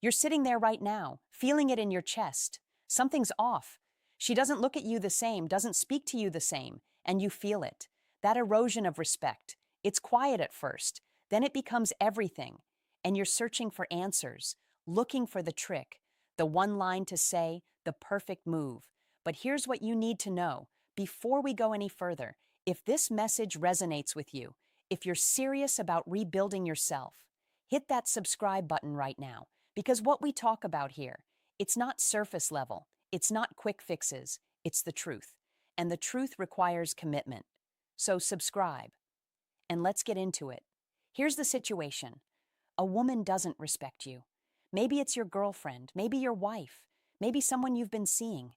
You're sitting there right now, feeling it in your chest. Something's off. She doesn't look at you the same, doesn't speak to you the same, and you feel it. That erosion of respect. It's quiet at first, then it becomes everything, and you're searching for answers, looking for the trick, the one line to say, the perfect move. But here's what you need to know before we go any further. If this message resonates with you, if you're serious about rebuilding yourself, hit that subscribe button right now, because what we talk about here, it's not surface level, it's not quick fixes, it's the truth. And the truth requires commitment. So subscribe, and let's get into it. Here's the situation. A woman doesn't respect you. Maybe it's your girlfriend, maybe your wife, maybe someone you've been seeing,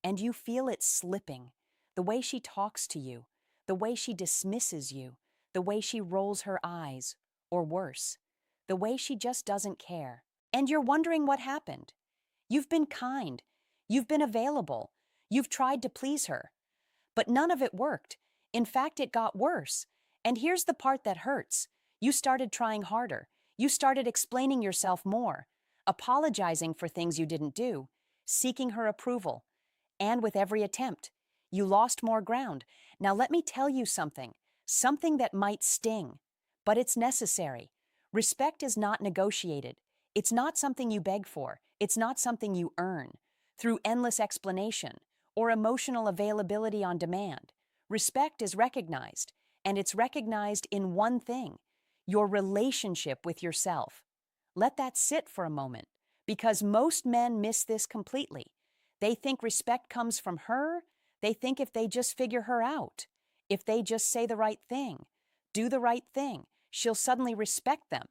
and you feel it slipping. The way she talks to you, the way she dismisses you, the way she rolls her eyes, or worse, the way she just doesn't care. And you're wondering what happened. You've been kind, you've been available, you've tried to please her, but none of it worked. In fact, it got worse. And here's the part that hurts. You started trying harder. You started explaining yourself more, apologizing for things you didn't do, seeking her approval. And with every attempt, you lost more ground. Now let me tell you something that might sting, but it's necessary. Respect is not negotiated. It's not something you beg for. It's not something you earn through endless explanation or emotional availability on demand. Respect is recognized, and it's recognized in one thing: your relationship with yourself. Let that sit for a moment, because most men miss this completely. They think respect comes from her. They think if they just figure her out, if they just say the right thing, do the right thing, she'll suddenly respect them.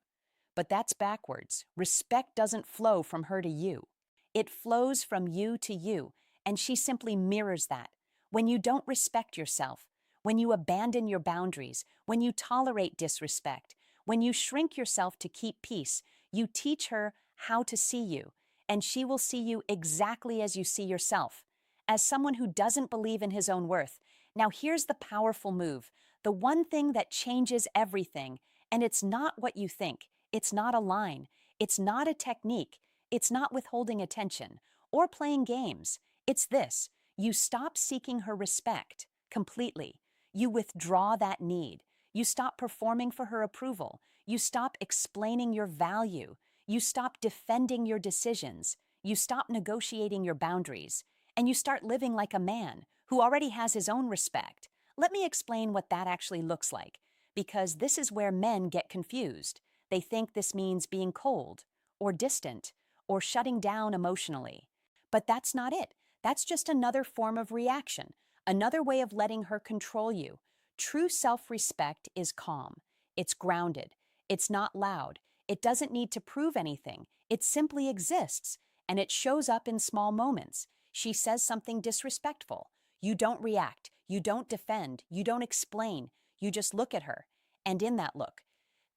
But that's backwards. Respect doesn't flow from her to you. It flows from you to you, and she simply mirrors that. When you don't respect yourself, when you abandon your boundaries, when you tolerate disrespect, when you shrink yourself to keep peace, you teach her how to see you, and she will see you exactly as you see yourself, as someone who doesn't believe in his own worth. Now here's the powerful move, the one thing that changes everything, and it's not what you think. It's not a line. It's not a technique. It's not withholding attention or playing games. It's this: you stop seeking her respect completely. You withdraw that need. You stop performing for her approval. You stop explaining your value. You stop defending your decisions. You stop negotiating your boundaries. And you start living like a man who already has his own respect. Let me explain what that actually looks like, because this is where men get confused. They think this means being cold, or distant, or shutting down emotionally. But that's not it. That's just another form of reaction, another way of letting her control you. True self-respect is calm. It's grounded. It's not loud. It doesn't need to prove anything. It simply exists, and it shows up in small moments. She says something disrespectful. You don't react. You don't defend. You don't explain. You just look at her. And in that look,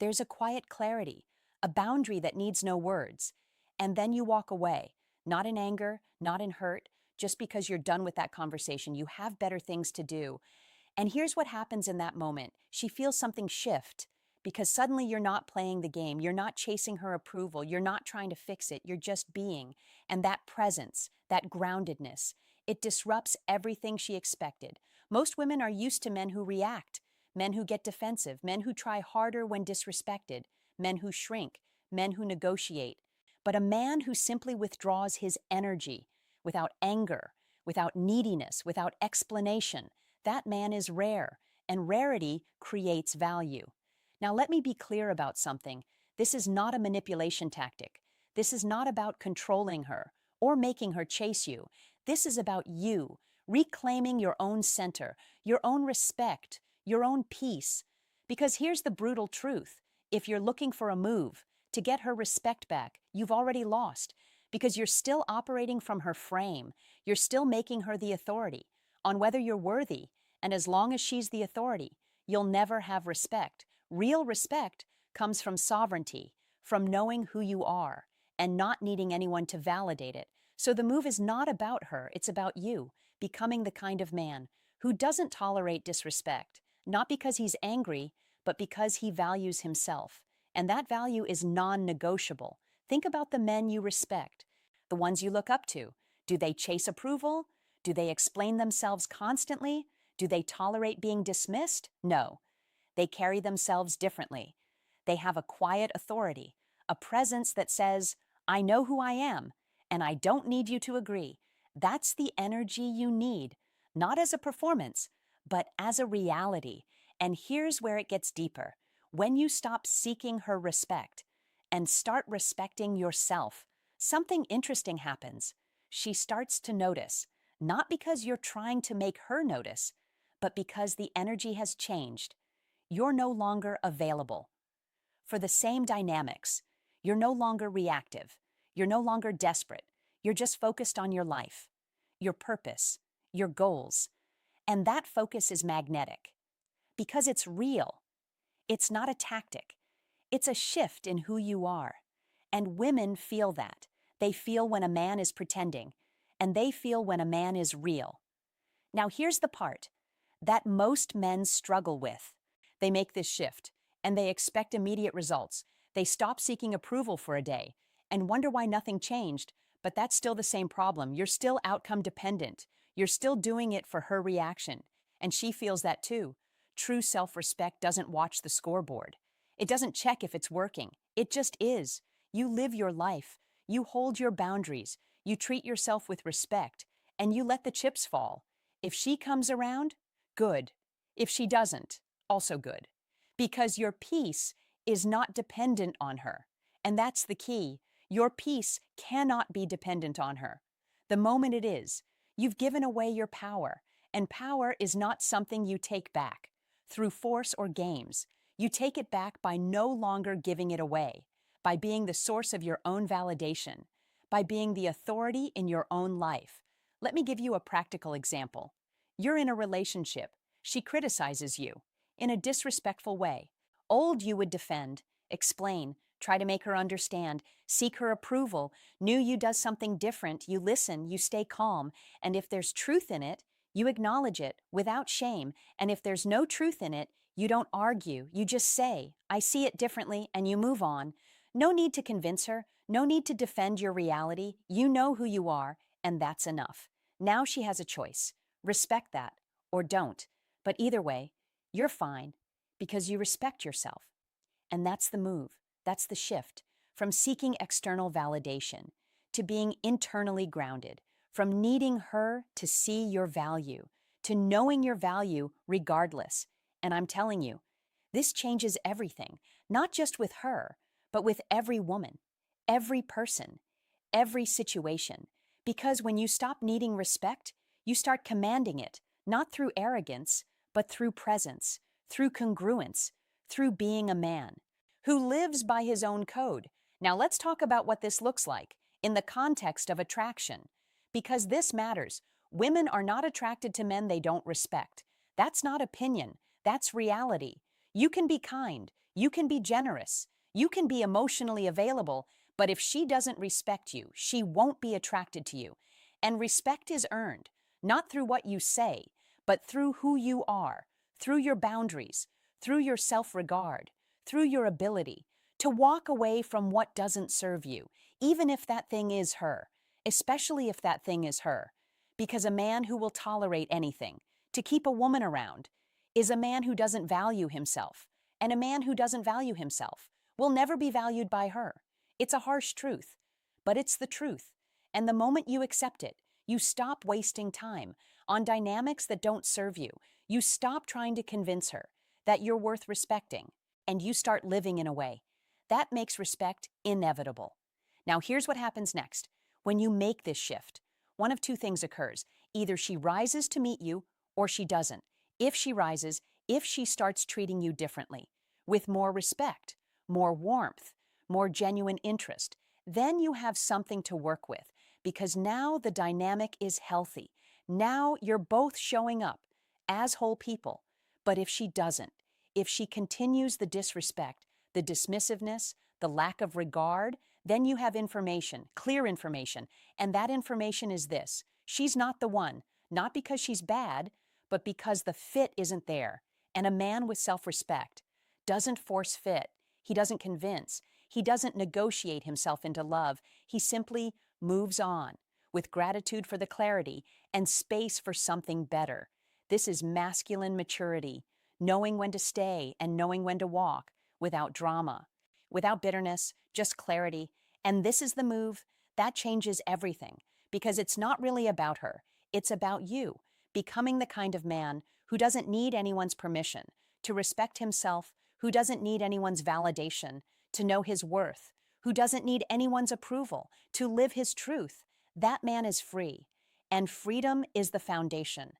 there's a quiet clarity, a boundary that needs no words. And then you walk away, not in anger, not in hurt, just because you're done with that conversation. You have better things to do. And here's what happens in that moment. She feels something shift, because suddenly you're not playing the game. You're not chasing her approval. You're not trying to fix it. You're just being. And that presence, that groundedness, it disrupts everything she expected. Most women are used to men who react, men who get defensive, men who try harder when disrespected, men who shrink, men who negotiate. But a man who simply withdraws his energy without anger, without neediness, without explanation, that man is rare, and rarity creates value. Now let me be clear about something. This is not a manipulation tactic. This is not about controlling her or making her chase you. This is about you reclaiming your own center, your own respect, your own peace. Because here's the brutal truth. If you're looking for a move to get her respect back, you've already lost, because you're still operating from her frame. You're still making her the authority on whether you're worthy. And as long as she's the authority, you'll never have respect. Real respect comes from sovereignty, from knowing who you are and not needing anyone to validate it. So the move is not about her, it's about you, becoming the kind of man who doesn't tolerate disrespect, not because he's angry, but because he values himself. And that value is non-negotiable. Think about the men you respect, the ones you look up to. Do they chase approval? Do they explain themselves constantly? Do they tolerate being dismissed? No. They carry themselves differently. They have a quiet authority, a presence that says, I know who I am, and I don't need you to agree. That's the energy you need, not as a performance, but as a reality. And here's where it gets deeper. When you stop seeking her respect and start respecting yourself, something interesting happens. She starts to notice, not because you're trying to make her notice, but because the energy has changed. You're no longer available for the same dynamics. You're no longer reactive. You're no longer desperate. You're just focused on your life, your purpose, your goals. And that focus is magnetic because it's real. It's not a tactic. It's a shift in who you are. And women feel that. They feel when a man is pretending, and they feel when a man is real. Now, here's the part that most men struggle with. They make this shift, and they expect immediate results. They stop seeking approval for a day and wonder why nothing changed, but that's still the same problem. You're still outcome dependent. You're still doing it for her reaction, and she feels that too. True self-respect doesn't watch the scoreboard. It doesn't check if it's working. It just is. You live your life. You hold your boundaries. You treat yourself with respect, and you let the chips fall. If she comes around, good. If she doesn't, also good. Because your peace is not dependent on her. And that's the key. Your peace cannot be dependent on her. The moment it is, you've given away your power. And power is not something you take back through force or games. You take it back by no longer giving it away, by being the source of your own validation, by being the authority in your own life. Let me give you a practical example. You're in a relationship. She criticizes you in a disrespectful way. Old you would defend, explain, try to make her understand, seek her approval. New you does something different. You listen, you stay calm. And if there's truth in it, you acknowledge it without shame. And if there's no truth in it, you don't argue. You just say, I see it differently, and you move on. No need to convince her. No need to defend your reality. You know who you are, and that's enough. Now she has a choice. Respect that, or don't. But either way, you're fine because you respect yourself. And that's the move. That's the shift from seeking external validation to being internally grounded, from needing her to see your value, to knowing your value regardless. And I'm telling you, this changes everything, not just with her, but with every woman, every person, every situation. Because when you stop needing respect, you start commanding it, not through arrogance, but through presence, through congruence, through being a man who lives by his own code. Now let's talk about what this looks like in the context of attraction, because this matters. Women are not attracted to men they don't respect. That's not opinion, that's reality. You can be kind, you can be generous, you can be emotionally available, but if she doesn't respect you, she won't be attracted to you. And respect is earned, not through what you say, but through who you are, through your boundaries, through your self-regard, through your ability to walk away from what doesn't serve you, even if that thing is her, especially if that thing is her. Because a man who will tolerate anything to keep a woman around is a man who doesn't value himself, and a man who doesn't value himself will never be valued by her. It's a harsh truth, but it's the truth. And the moment you accept it, you stop wasting time on dynamics that don't serve you. You stop trying to convince her that you're worth respecting, and you start living in a way that makes respect inevitable. Now, here's what happens next. When you make this shift, one of two things occurs. Either she rises to meet you, or she doesn't. If she rises, if she starts treating you differently, with more respect, more warmth, more genuine interest, then you have something to work with, because now the dynamic is healthy. Now you're both showing up as whole people. But if she doesn't, if she continues the disrespect, the dismissiveness, the lack of regard, then you have information, clear information, and that information is this: she's not the one, not because she's bad, but because the fit isn't there. And a man with self-respect doesn't force fit. He doesn't convince. He doesn't negotiate himself into love. He simply moves on with gratitude for the clarity and space for something better. This is masculine maturity, knowing when to stay and knowing when to walk without drama, without bitterness, just clarity. And this is the move that changes everything because it's not really about her. It's about you becoming the kind of man who doesn't need anyone's permission to respect himself, who doesn't need anyone's validation to know his worth, who doesn't need anyone's approval to live his truth. That man is free, and freedom is the foundation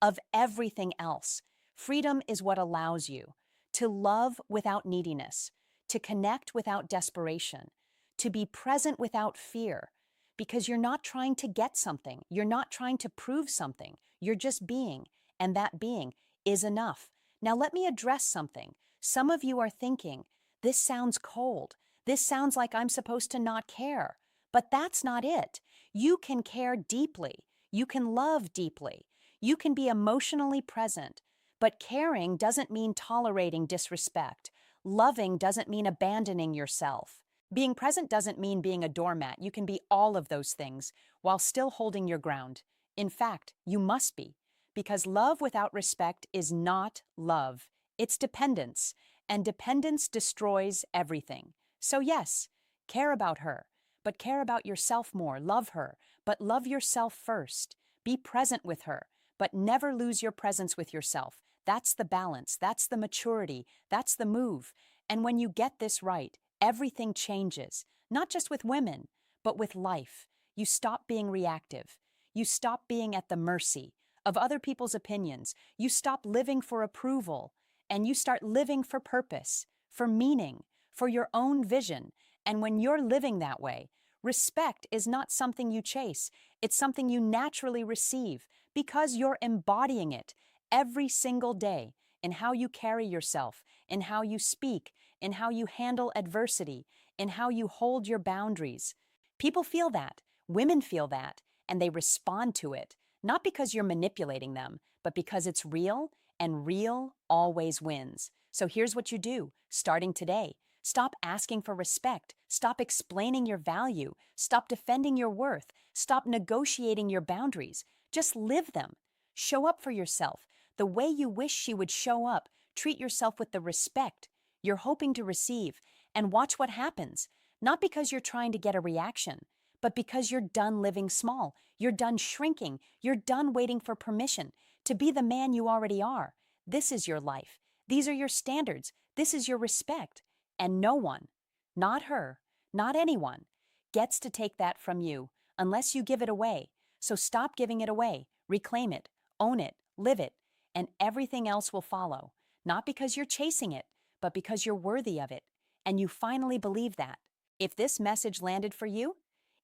of everything else. Freedom is what allows you to love without neediness, to connect without desperation, to be present without fear, because you're not trying to get something, you're not trying to prove something, you're just being, and that being is enough. Now, let me address something. Some of you are thinking, this sounds cold. This sounds like I'm supposed to not care. But that's not it. You can care deeply. You can love deeply. You can be emotionally present. But caring doesn't mean tolerating disrespect. Loving doesn't mean abandoning yourself. Being present doesn't mean being a doormat. You can be all of those things while still holding your ground. In fact, you must be, because love without respect is not love. It's dependence, and dependence destroys everything. So yes, care about her, but care about yourself more. Love her, but love yourself first. Be present with her, but never lose your presence with yourself. That's the balance, that's the maturity, that's the move. And when you get this right, everything changes, not just with women, but with life. You stop being reactive. You stop being at the mercy of other people's opinions. You stop living for approval, and you start living for purpose, for meaning, for your own vision. And when you're living that way, respect is not something you chase. It's something you naturally receive because you're embodying it every single day in how you carry yourself, in how you speak, in how you handle adversity, in how you hold your boundaries. People feel that, women feel that, and they respond to it, not because you're manipulating them, but because it's real, and real always wins. So here's what you do, starting today. Stop asking for respect. Stop explaining your value. Stop defending your worth. Stop negotiating your boundaries. Just live them. Show up for yourself the way you wish she would show up. Treat yourself with the respect you're hoping to receive, and watch what happens. Not because you're trying to get a reaction, but because you're done living small. You're done shrinking. You're done waiting for permission to be the man you already are. This is your life. These are your standards. This is your respect. And no one, not her, not anyone, gets to take that from you unless you give it away. So stop giving it away. Reclaim it, own it, live it, and everything else will follow. Not because you're chasing it, but because you're worthy of it. And you finally believe that. If this message landed for you,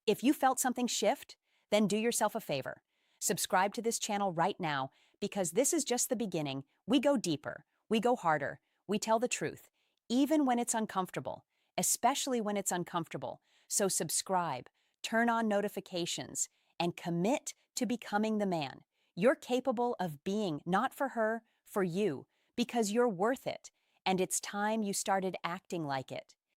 if you felt something shift, then do yourself a favor. Subscribe to this channel right now, because this is just the beginning. We go deeper, we go harder, we tell the truth, even when it's uncomfortable, especially when it's uncomfortable. So subscribe, turn on notifications, and commit to becoming the man you're capable of being, not for her, for you, because you're worth it. And it's time you started acting like it.